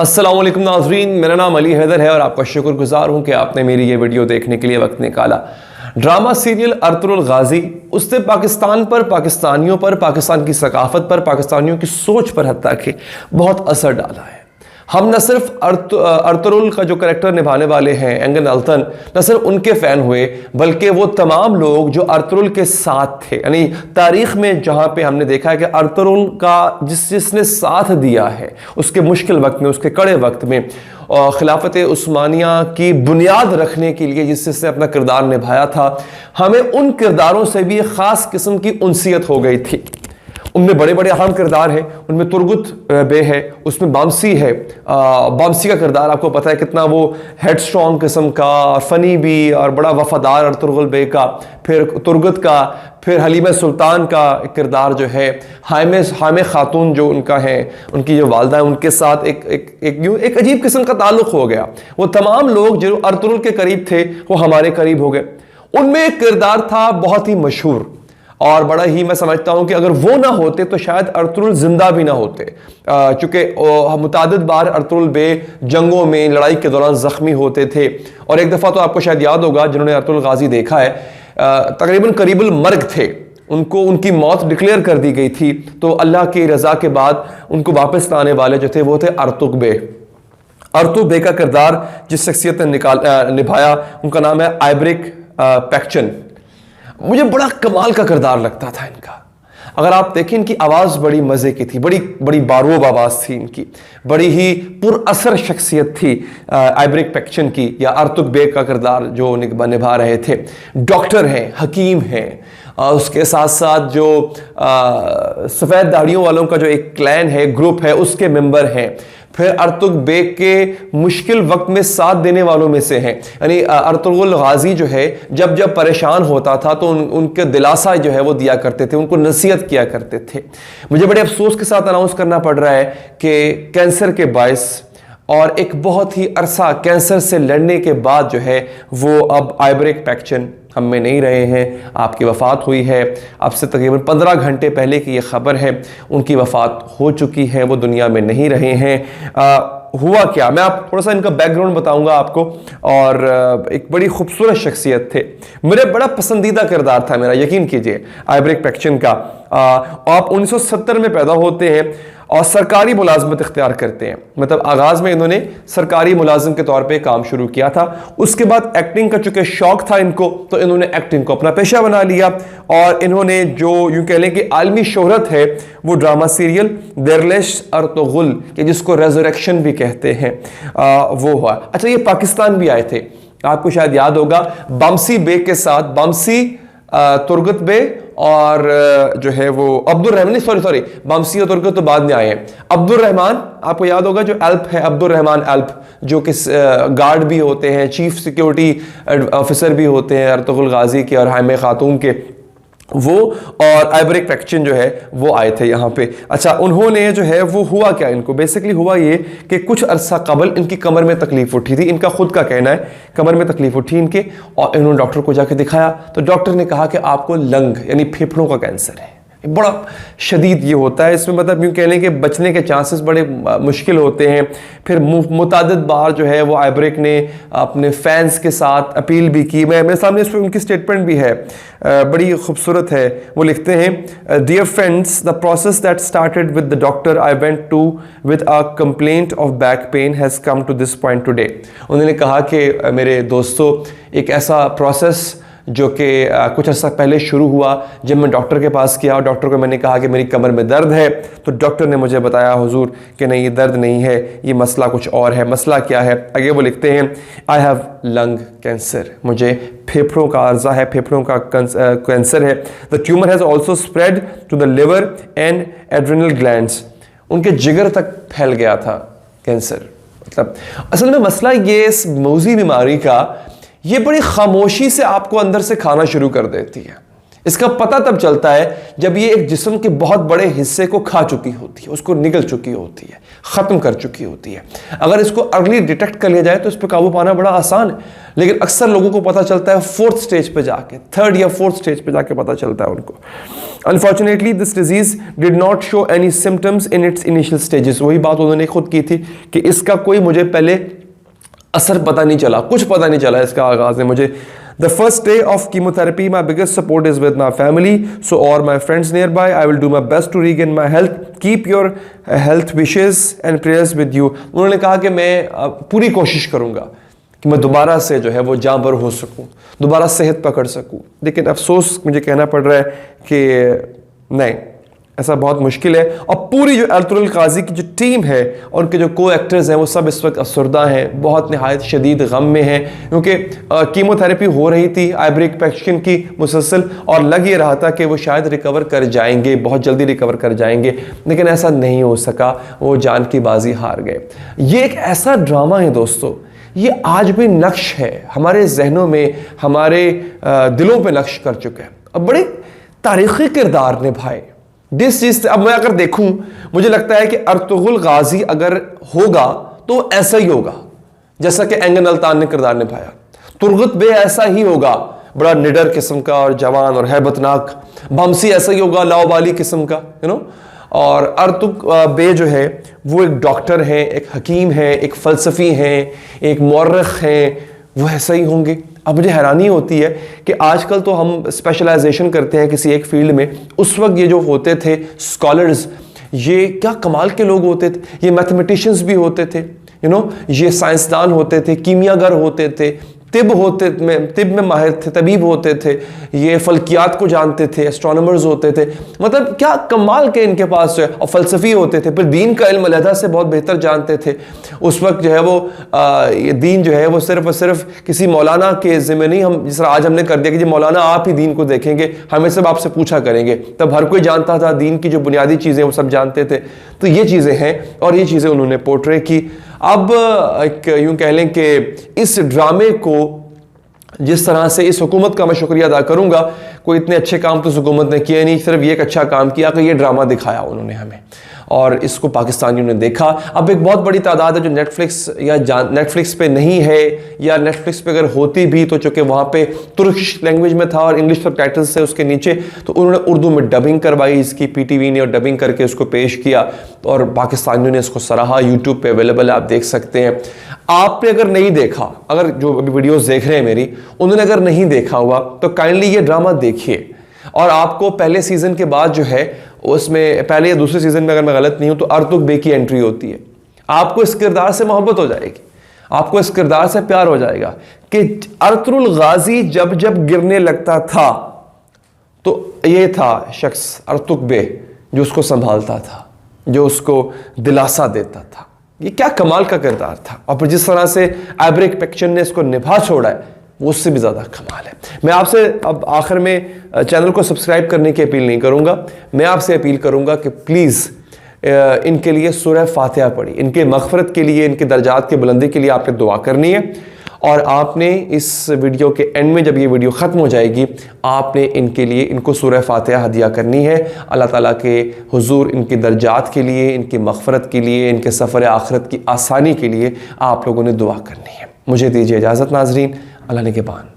अस्सलाम वालेकुम नाज़रीन, मेरा नाम अली हैदर है और आपका शुक्रगुजार हूँ कि आपने मेरी ये वीडियो देखने के लिए वक्त निकाला। ड्रामा सीरियल अर्तुगरुल गाजी उसने पाकिस्तान पर, पाकिस्तानियों पर, पाकिस्तान की सकाफत पर, पाकिस्तानियों की सोच पर हत्ता कि बहुत असर डाला है। हम न सिर्फ अर्तुगरुल का जो कैरेक्टर निभाने वाले हैं एंगन अल्तन, न सिर्फ उनके फ़ैन हुए बल्कि वो तमाम लोग जो अर्तुगरुल के साथ थे। यानी तारीख़ में जहाँ पे हमने देखा है कि अर्तुगरुल का जिसने साथ दिया है उसके मुश्किल वक्त में, उसके कड़े वक्त में, और खिलाफत उस्मानिया की बुनियाद रखने के लिए जिससे अपना किरदार निभाया था, हमें उन किरदारों से भी एक ख़ास किस्म की उनसियत हो गई थी। उनमें बड़े बड़े अहम किरदार हैं, उनमें तुर्गुत बे है, उसमें बामसी है। बामसी का किरदार आपको पता है कितना वो हेड स्ट्रॉन्ग किस्म का, फ़नी भी और बड़ा वफादार अर्तुगरुल बे का, फिर तुर्गुत का, फिर हलीमा सुल्तान का किरदार जो है, हामे खातून जो उनका है, उनकी जो वालदा है, उनके साथ एक अजीब किस्म का ताल्लुक़ हो गया। वो तमाम लोग जो अर्तुगरुल के करीब थे वो हमारे करीब हो गए। उनमें एक किरदार था बहुत ही मशहूर और बड़ा ही, मैं समझता हूं कि अगर वो ना होते तो शायद अर्तुगरुल जिंदा भी ना होते, चूंकि मुतादिद बार अर्तुगरुल बे जंगों में, लड़ाई के दौरान जख्मी होते थे। और एक दफ़ा तो आपको शायद याद होगा, जिन्होंने अर्तुगरुल गाजी देखा है, तकरीबन करीबुल मर्ग थे, उनको उनकी मौत डिक्लेयर कर दी गई थी। तो अल्लाह की रज़ा के बाद उनको वापस लाने वाले जो थे वो थे अर्तुग बे। अर्तुग बे का किरदार जिस शख्सियत ने निभाया उनका नाम है आइब्रिक पैक्चन। मुझे बड़ा कमाल का किरदार लगता था इनका। अगर आप देखें, इनकी आवाज़ बड़ी मज़े की थी, बड़ी बड़ी बारूब आवाज़ थी इनकी, बड़ी ही पुरअसर शख्सियत थी आइब्रिक पैक्चन की, या अर्तुग बे का किरदार जो निभा रहे थे। डॉक्टर हैं, हकीम हैं, उसके साथ साथ जो सफ़ेद दाढ़ियों वालों का जो एक क्लैन है, ग्रुप है, उसके मेंबर हैं। फिर अर्तुग बे के मुश्किल वक्त में साथ देने वालों में से हैं। यानी अर्तुगरुल गाजी जो है जब जब परेशान होता था तो उनके दिलासा जो है वो दिया करते थे, उनको नसीहत किया करते थे। मुझे बड़े अफसोस के साथ अनाउंस करना पड़ रहा है कि कैंसर के बायस और एक बहुत ही अरसा कैंसर से लड़ने के बाद जो है वो अब आइब्रिक पैक्चन हम में नहीं रहे हैं। आपकी वफ़ात हुई है, अब से तकरीबन 15 घंटे पहले की ये ख़बर है, उनकी वफ़ात हो चुकी है, वो दुनिया में नहीं रहे हैं। हुआ क्या, मैं आप थोड़ा सा इनका बैकग्राउंड बताऊंगा आपको। और एक बड़ी खूबसूरत शख्सियत थे, मेरे बड़ा पसंदीदा किरदार था मेरा, यकीन कीजिए, आइब्रिक पैक्चन का। आप 1970 में पैदा होते हैं और सरकारी मुलाजमत इख्तियार करते हैं। मतलब आगाज़ में इन्होंने सरकारी मुलाजिम के तौर पे काम शुरू किया था। उसके बाद एक्टिंग का चूँकि शौक़ था इनको, तो इन्होंने एक्टिंग को अपना पेशा बना लिया और इन्होंने जो यूँ कह लें कि आलमी शोहरत है वो ड्रामा सीरियल देरलेश अर्तुगरुल, कि जिसको रेजरेक्शन भी कहते हैं, वो हुआ। अच्छा, ये पाकिस्तान भी आए थे, आपको शायद याद होगा, बामसी बे के साथ, बामसी, तुर्गुत बे और जो है वो अब्दुल रहमान, सॉरी बामसी और तुर्गुत तो बाद में आए हैं। अब्दुल रहमान आपको याद होगा, जो एल्प है, अब्दुल रहमान एल्प, जो कि गार्ड भी होते हैं, चीफ सिक्योरिटी ऑफिसर भी होते हैं अर्तुगरुल गाजी के और हामे खातून के, वो और आइब्रिक पैक्चन जो है वो आए थे यहाँ पे। अच्छा, उन्होंने जो है वो हुआ क्या, इनको बेसिकली हुआ ये कि कुछ अरसा कबल इनकी कमर में तकलीफ उठी थी। इनका खुद का कहना है कमर में तकलीफ उठी इनके, और इन्होंने डॉक्टर को जाके दिखाया तो डॉक्टर ने कहा कि आपको लंग यानी फेफड़ों का कैंसर है। बड़ा शदीद ये होता है, इसमें मतलब यूँ कह लें कि बचने के चांसेस बड़े मुश्किल होते हैं। फिर मुतादिद बार जो है वो आइब्रिक ने अपने फैंस के साथ अपील भी की। मेरे सामने इस पर उनकी स्टेटमेंट भी है, बड़ी खूबसूरत है। वो लिखते हैं, dear friends, the process that started with the doctor I went to with a complaint of back pain has come to this point today. उन्होंने कहा कि मेरे दोस्तों, एक ऐसा प्रोसेस जो कि कुछ अर्सा पहले शुरू हुआ, जब मैं डॉक्टर के पास गया और डॉक्टर को मैंने कहा कि मेरी कमर में दर्द है, तो डॉक्टर ने मुझे बताया, हुजूर, कि नहीं, ये दर्द नहीं है, ये मसला कुछ और है। मसला क्या है? आगे वो लिखते हैं, आई हैव लंग कैंसर, मुझे फेफड़ों का अर्जा है, फेफड़ों का कैंसर है। The tumour has also spread to the liver and adrenal glands, उनके जिगर तक फैल गया था कैंसर। मतलब असल में मसला ये, इस मौजी बीमारी का, ये बड़ी खामोशी से आपको अंदर से खाना शुरू कर देती है। इसका पता तब चलता है जब ये एक जिस्म के बहुत बड़े हिस्से को खा चुकी होती है, उसको निगल चुकी होती है, ख़त्म कर चुकी होती है। अगर इसको अर्ली डिटेक्ट कर लिया जाए तो इस पर काबू पाना बड़ा आसान है, लेकिन अक्सर लोगों को पता चलता है 4th स्टेज पे जाके, 3rd या 4th स्टेज पे जाके पता चलता है उनको। Unfortunately this disease did not show any symptoms in its initial stages. वही बात उन्होंने खुद की थी कि इसका कोई मुझे पहले असर पता नहीं चला, कुछ पता नहीं चला इसका आगाज में मुझे। The first day of chemotherapy, my biggest support is with my family, so or my friends nearby. I will do my best to regain my health. Keep your health wishes and prayers with you. उन्होंने कहा कि मैं पूरी कोशिश करूंगा कि मैं दोबारा से जो है वो जाँबर हो सकूं, दोबारा सेहत पकड़ सकूं। लेकिन अफसोस मुझे कहना पड़ रहा है कि नहीं, ऐसा बहुत मुश्किल है। और पूरी जो अर्तुगरुल गाजी की जो टीम है और उनके जो को एक्टर्स हैं वो सब इस वक्त अफसरदा हैं, बहुत नहायत शदीद गम में हैं, क्योंकि कीमोथेरेपी हो रही थी आइब्रिक पैक्शन की मुसलसल, और लग ये रहा था कि वो शायद रिकवर कर जाएंगे, बहुत जल्दी रिकवर कर जाएंगे, लेकिन ऐसा नहीं हो सका, वो जान की बाजी हार गए। ये एक ऐसा ड्रामा है दोस्तों, ये आज भी नक्श है हमारे जहनों में, हमारे दिलों पर नक्श कर चुका है। अब बड़े तारीखी किरदार निभाए जिस चीज से, अब मैं अगर देखूं मुझे लगता है कि अर्तुगरुल गाजी अगर होगा तो ऐसा ही होगा जैसा कि एंगन अल्तान ने किरदार निभाया। तुरगत बे ऐसा ही होगा, बड़ा निडर किस्म का और जवान और हैबतनाक। बमसी ऐसा ही होगा, लाओबाली किस्म का, और अर्तुग बे जो है वो एक डॉक्टर हैं, एक हकीम हैं, एक फ़लसफ़ी हैं, एक मौर्रिख हैं, वो ऐसा ही होंगे। अब मुझे हैरानी होती है कि आजकल तो हम स्पेशलाइजेशन करते हैं किसी एक फील्ड में, उस वक्त ये जो होते थे स्कॉलर्स, ये क्या कमाल के लोग होते थे, ये मैथमेटिशियंस भी होते थे, ये साइंसदान होते थे, कीमियागर होते थे, तिब में माहिर थे, तबीब होते थे, ये फल्कियात को जानते थे, एस्ट्रोनॉमर्स होते थे, मतलब क्या कमाल के इनके पास जो है, और फ़लसफ़ी होते थे, फिर दीन का इल्म अलहदा से बहुत बेहतर जानते थे। उस वक्त जो है वो ये दीन जो है वो सिर्फ और सिर्फ किसी मौलाना के ज़िम्मे नहीं, हम जिस तरह आज हमने कर दिया कि जी मौलाना आप ही दीन को देखेंगे, हमें सब आपसे पूछा करेंगे, तब हर कोई जानता था, दीन की जो बुनियादी चीज़ें वो सब जानते थे। तो ये चीज़ें हैं और ये चीज़ें उन्होंने पोर्ट्रे की। अब एक यूँ कह लें कि इस ड्रामे को जिस तरह से, इस हुकूमत का मैं शुक्रिया अदा करूंगा, कोई इतने अच्छे काम तो इस हुकूमत ने किए नहीं, सिर्फ ये एक अच्छा काम किया कि ये ड्रामा दिखाया उन्होंने हमें, और इसको पाकिस्तानियों ने देखा। अब एक बहुत बड़ी तादाद है जो नेटफ्लिक्स पे नहीं है, या नेटफ्लिक्स पे अगर होती भी तो चूँकि वहाँ पे तुर्किश लैंग्वेज में था और इंग्लिश सबटाइटल्स से उसके नीचे, तो उन्होंने उर्दू में डबिंग करवाई इसकी, PTV ने, और डबिंग करके उसको पेश किया और पाकिस्तानियों ने इसको सराहा। यूट्यूब पे अवेलेबल है, आप देख सकते हैं। आपने अगर नहीं देखा, अगर जो अभी वीडियोज़ देख रहे हैं मेरी, उन्होंने अगर नहीं देखा हुआ तो काइंडली ये ड्रामा देखिए, और आपको पहले सीज़न के बाद जो है उसमें, पहले या दूसरे सीज़न में अगर मैं गलत नहीं हूं, तो अर्तुग बे की एंट्री होती है। आपको इस किरदार से मोहब्बत हो जाएगी, आपको इस किरदार से प्यार हो जाएगा कि अर्तुगरुल गाजी जब जब गिरने लगता था तो ये था शख्स अर्तुग बे जो उसको संभालता था, जो उसको दिलासा देता था। ये क्या कमाल का किरदार था, और फिर जिस तरह से आइब्रिक पैक्शन ने इसको निभा छोड़ा है वो उससे भी ज़्यादा कमाल है। मैं आपसे अब आखिर में चैनल को सब्सक्राइब करने की अपील नहीं करूँगा, मैं आपसे अपील करूँगा कि प्लीज़ इनके लिए सूरह फातिहा पढ़ी, इनके मग़फ़िरत के लिए, इनके दर्जात की बुलंदी के लिए आपने दुआ करनी है, और आपने इस वीडियो के एंड में जब ये वीडियो ख़त्म हो जाएगी आपने इनके लिए, इनको सूरह फातिहा हदिया करनी है। अल्लाह ताला के हुजूर इनके दर्जात के लिए, इनकी मग़फ़िरत के लिए, इनके सफ़र आखिरत की आसानी के लिए आप लोगों ने दुआ करनी है। मुझे दीजिए इजाज़त नाज़रीन, अल्लाह निगहबान।